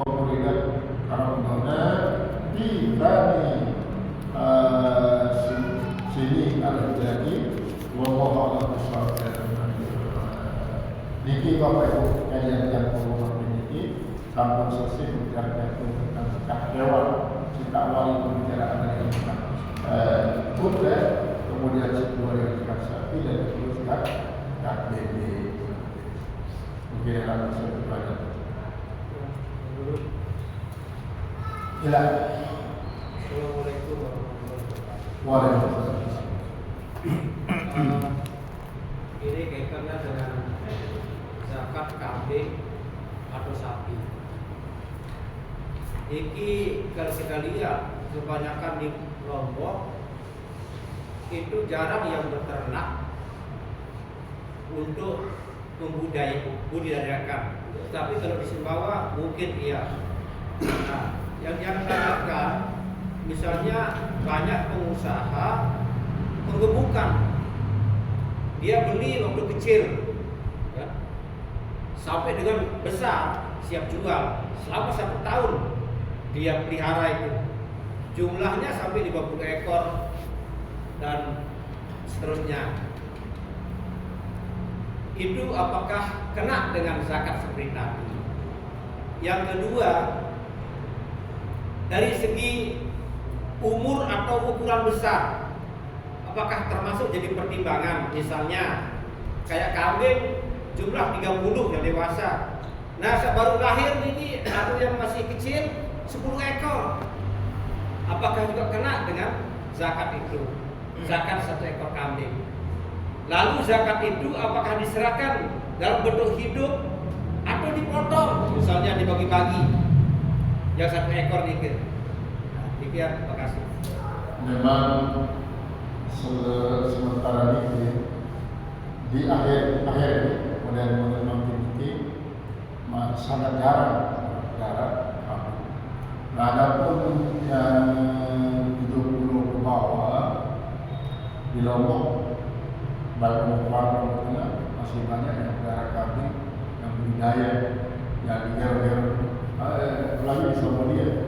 Kemudian karena kita nih sini ada jadi wallahu a'lam bishawab. Niki Bapak Ibu kalian yang berumah ini sampun selesai bicara tentang hak hewan. Kita awali pembicaraan dari kuda, kemudian kedua dengan sapi dan teruskan KBB. Mungkin akan saya belajar. Silakan. Assalamualaikum warahmatullahi wabarakatuh. Waalaikumsalam. Ini kaitannya dengan zakat kambing atau sapi. Iki kalau kita lihat kebanyakan di Lombok itu jarang yang berternak untuk membudidayakan. Tapi kalau di Sumbawa mungkin iya. Nah, yang dapatkan misalnya banyak pengusaha penggemukan, dia beli waktu kecil ya, sampai dengan besar siap jual selama 1 tahun dia pelihara itu, jumlahnya sampai 50 ekor dan seterusnya. Itu apakah kena dengan zakat seperti tadi? Yang kedua, dari segi umur atau ukuran besar, apakah termasuk jadi pertimbangan? Misalnya kayak kambing jumlah 30 yang dewasa. Nah, baru lahir ini atau yang masih kecil 10 ekor. Apakah juga kena dengan zakat itu? Zakat 1 ekor kambing. Lalu zakat itu apakah diserahkan dalam bentuk hidup atau dipotong? Misalnya dibagi-bagi. Yang 1 ekor dikit. Nah, demikian, terima kasih. Memang sementara ini di akhir kemudian menonton ini sangat jarang. Nah, adapun yang 70 ke bawah di Lombok, baik keluarga masih banyak yang pelihara kambing yang budidaya yang digero-gero. Lagi di Somalia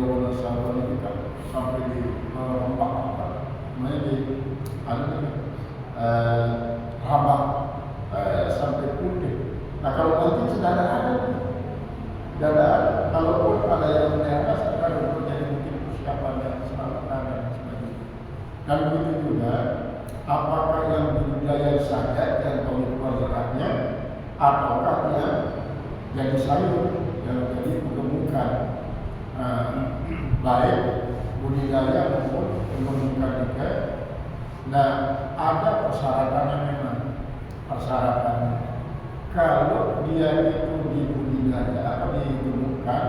warna Somalia kita sampai di Rembang, namanya di Rabah sampai putih. Nah, kalau nanti sudah ada, kalaupun ada yang melihara sekarang untuk jadi mungkin persiapan yang selamatan dan sebagainya. Dan begitu juga, apakah yang budidaya saja yang keluar zakatnya, ataukah yang jadi sayur yang jadi pengemukan, baik budidaya maupun pengemukan juga. Nah, ada persyaratannya memang. Kalau dia itu dibudidaya atau ditemukan,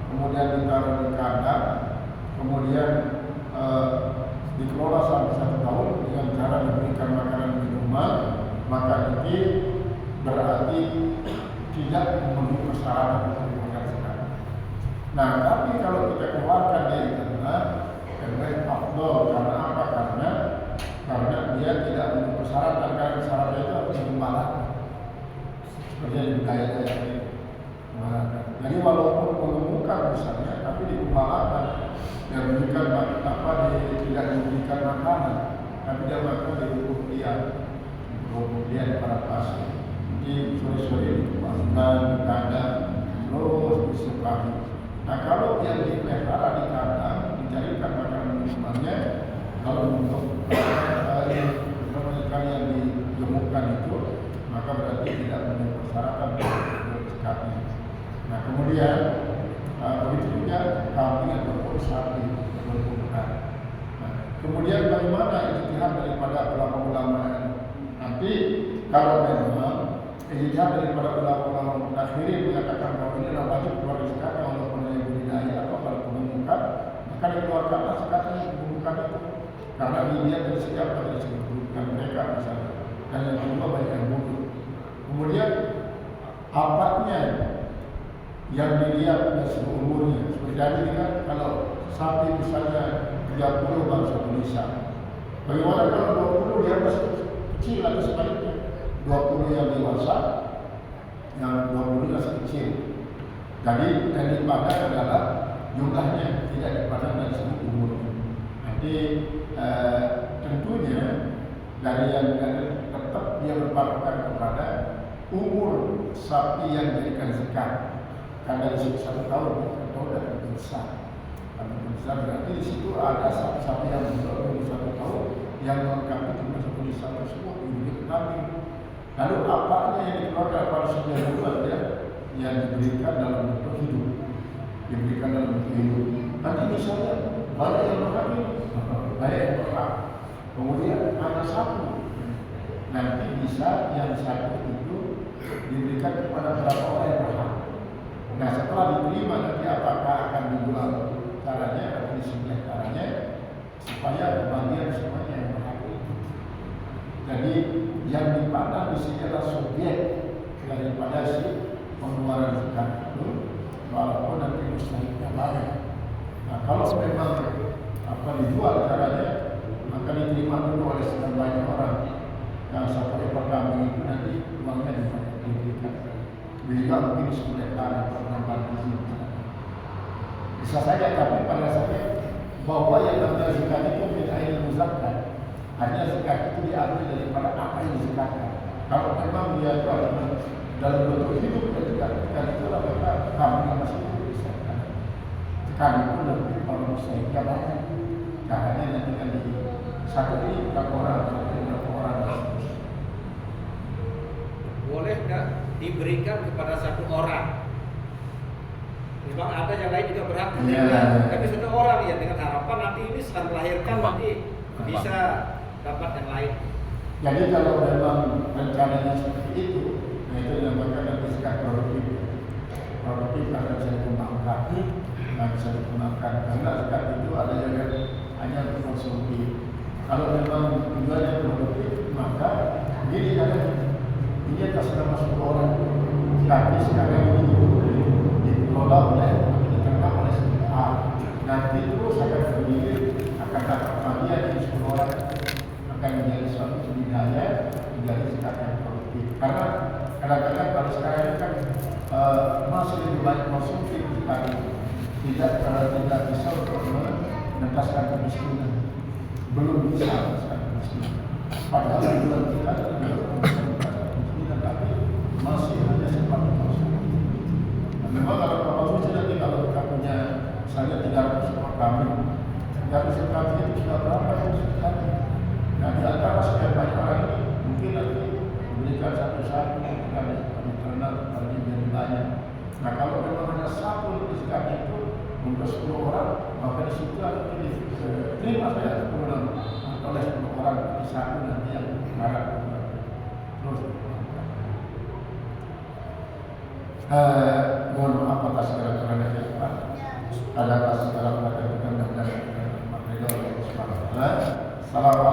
kemudian ditaruh di kandang, kemudian dikelola sampai 1 tahun dengan cara diberikan makanan minuman, maka ini berarti tidak memenuhi persyaratan untuk dimakan sekarang. Nah, tapi kalau kita keluarkan dari tanah, lebih afdol. Karena apa? Karena dia tidak memenuhi persyaratan. Karena syaratnya itu harus digembalakan. Seperti yang budaya tadi. Jadi walaupun mengemukan misalnya, tapi digembalakan dan berikan tidak diberikan makanan, tapi dia makan di kemudian para pasien. Di sore-sore dikembalikan di kandang, terus disepakati. Nah, kalau yang dipelihara di kandang, dicarikan makanan minumannya, kalau untuk ikan yang digemukkan itu, maka berarti tidak memenuhi persyaratan untuk zakatnya. Nah, kemudian begitu juga kambing ataupun sapi berbukan. Nah, kemudian bagaimana ijtihad daripada ulama-ulama? Nanti kalau memang ijtihad daripada ulama-ulama mutaakhirin mengatakan bahwa ini adalah wajib keluar zakatnya walaupun hanya budidaya atau kalau pengemukan, maka dikeluarkanlah zakatnya pengemukan itu. Karena dia dari setiap dari kebutuhan mereka misalnya. Dan yang kedua banyak yang butuh. Kemudian apanya yang dilihat dari seluruh umurnya. Seperti tadi kan kalau sapi misalnya 30 baru 1 lisan. Bagaimana kalau 20 dia masih kecil atau sebaliknya? 20 yang dewasa, yang 20 masih kecil. Jadi yang dipandang adalah jumlahnya, tidak dipandang dari segi umurnya. Nanti tentunya dari yang tetap dia berpatokan kepada umur sapi yang dijadikan zakat. Karena dari situ 1 tahun atau dari besar. Kalau besar berarti di situ ada sapi-sapi yang berumur 1 tahun yang melengkapi jumlah sapi besar tersebut menjadi kambing. Lalu apanya yang dikeluarkan pada sebuah bulan ya, yang diberikan dalam bentuk hidup, diberikan dalam bentuk hidup. Nanti misalnya banyak yang berkambing, banyak yang berkah. Kemudian ada satu, nanti bisa yang satu itu diberikan kepada beberapa orang yang berhak. Nah setelah diterima nanti apakah akan dijual caranya atau disembelih caranya supaya kebagian semuanya yang berhak itu. Jadi yang dipandang di sini adalah subjek daripada si pengeluaran zakat itu, walaupun nanti mustahilnya banyak. Nah kalau memang dijual caranya, maka diterima dulu oleh sekian banyak orang. Yang satu ekor kambing itu nanti uangnya diberikan. Juga mungkin sebulan atau 6 bulan. Bisa saja, tapi pada saatnya bahwa yang namanya zakat itu tidak ilmu zakat. Hanya zakat itu diambil daripada apa yang dizakatkan. Kalau memang dia dalam bentuk hidup dan zakat itu maka kambing masih bisa. Sekalipun lebih kalau misalnya banyak. Caranya nanti kan di satu ini berapa orang, boleh nggak diberikan kepada satu orang? Memang ada yang lain juga berhak menerima, tapi satu orang ya dengan harapan nanti ini setelah melahirkan nanti bisa dapat yang lain. Jadi kalau memang rencananya seperti itu, nah itu dinamakan nanti zakat produktif. Produktif akan bisa dikembangkan, bisa dikembangkan. Karena zakat itu ada yang hanya untuk konsumsi. Kalau memang tujuannya produktif, maka begini kan. Ini atas nama 10 orang, tapi sekarang ini dikelola oleh, ditangkap oleh A. Nanti terus akan berdiri, akan dapat bagian dari 10 orang, akan menjadi suatu budaya, menjadi zakat yang produktif. Karena kadang-kadang kalau sekarang ini kan masih lebih banyak konsumsi tadi, tidak bisa untuk menentaskan kemiskinan, belum bisa menentaskan kemiskinan. Padahal di bulan kita masih hanya sempat konsumsi. Memang kalau konsumsi nanti kalau kita punya misalnya 300 ekor kambing, 300 ekor kambing itu sudah berapa yang sekali? Nah di antara sekian banyak orang ini mungkin nanti memberikan satu-satu kan terkenal bagi jadi banyak. Nah kalau memang hanya satu zakatnya itu untuk 10 orang, maka di situ akan diterima saja 10 orang oleh 10 orang di satu nanti yang marah terus. Mohon maaf atas segala kerana kesalahan. Ada atas segala perkara dan Assalamualaikum warahmatullahi wabarakatuh.